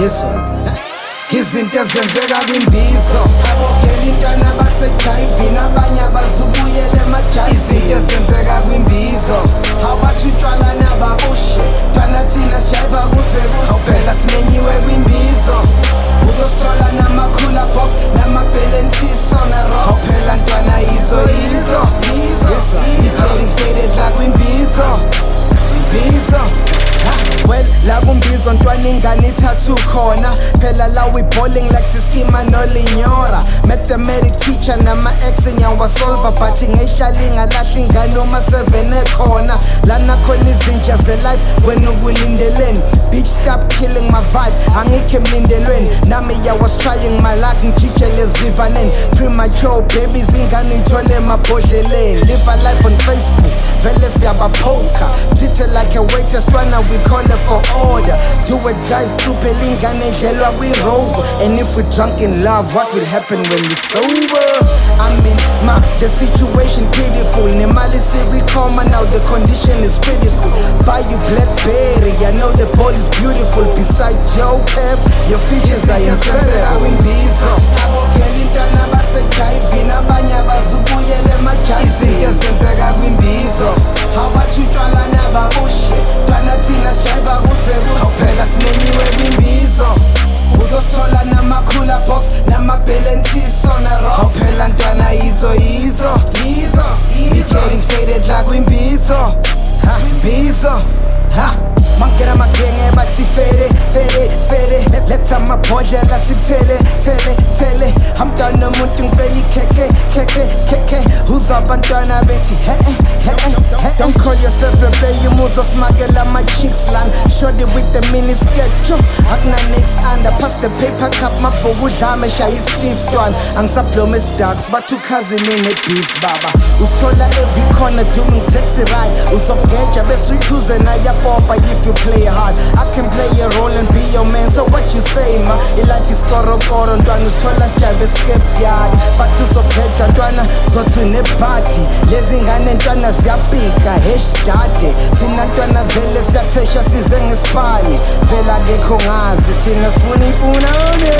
kwimbizo izinto ezenzeka kwimbizo abogela intwana basejayivini abanye abazubuyele emajayi izinto ezenzeka kwimbizo abathi utshwala nababushe ntwana thina sijayiva kuze awuphela simenyiwe kwimbizo uzosola namakhula box namabhelentiso narox awuphela ntwana yizo it's getting faded la kwimbizo well, la kumbizo ntwana ingane ithathu khona phela la we bowling like siskima nolinyora mathematic teacher nama-ex nyawasolva but ngehlala ingalahla ingane uma 7 ekhona lana khona izintsha ze-life wena ukulindeleni bitch stop killing my vibe angikho emlindelweni nami I was trying my luck ngijijele ezivivaneni premature babies ingane ngithole emabhodleleni live a life on Facebook vele siyabaphoka treat it like a waitress ntwana we call it for order do a drive through phela ingane idlelwa kwi-rover and if we're drunk in love what will happen when we're sober I mean the situation critical nemali sewikhoma now the condition is critical buy you Blackberry I know the ball is beautiful beside Joe Cap your features are incredible abogela intwana basejayivini abanye abazubuyele emajayi izinto ezenzeka kwimbizo abathi utshwala nababushe ntwana thina sijayiva kuze awuphela simenyiwe kwimbizo uzosola namakhula box namabhelentiso narox awuphela ntwana yizo it's getting faded la kwimbizo mbizo mangena magenge bathi fede letha amabhodlela sithele amntwana omuntu ngibeni khekhe uzabantwana bethi don't call yourself a play umuzo smakela ama-chicks lan shorty with the mini skirt akuna-next under pass the paper cup mabhuku udlame shaya i-stiff ntwana angisabloma esidarks bathi ukhazini ne-beef baba usithola every corner doing taxi ride uzogeja bese uyichuze nayapopa if you play hard I can play a role and be your man so what you say ma ilife iskorokoro ntwana usithola sijayive escapeyard bathi uzogeja ntwana zothi unebhadi lezi ngane ntwana ziyapika heshdade thina ntwana vele siyathesha size ngesipani vele akekho ngazi thina sifuna impunane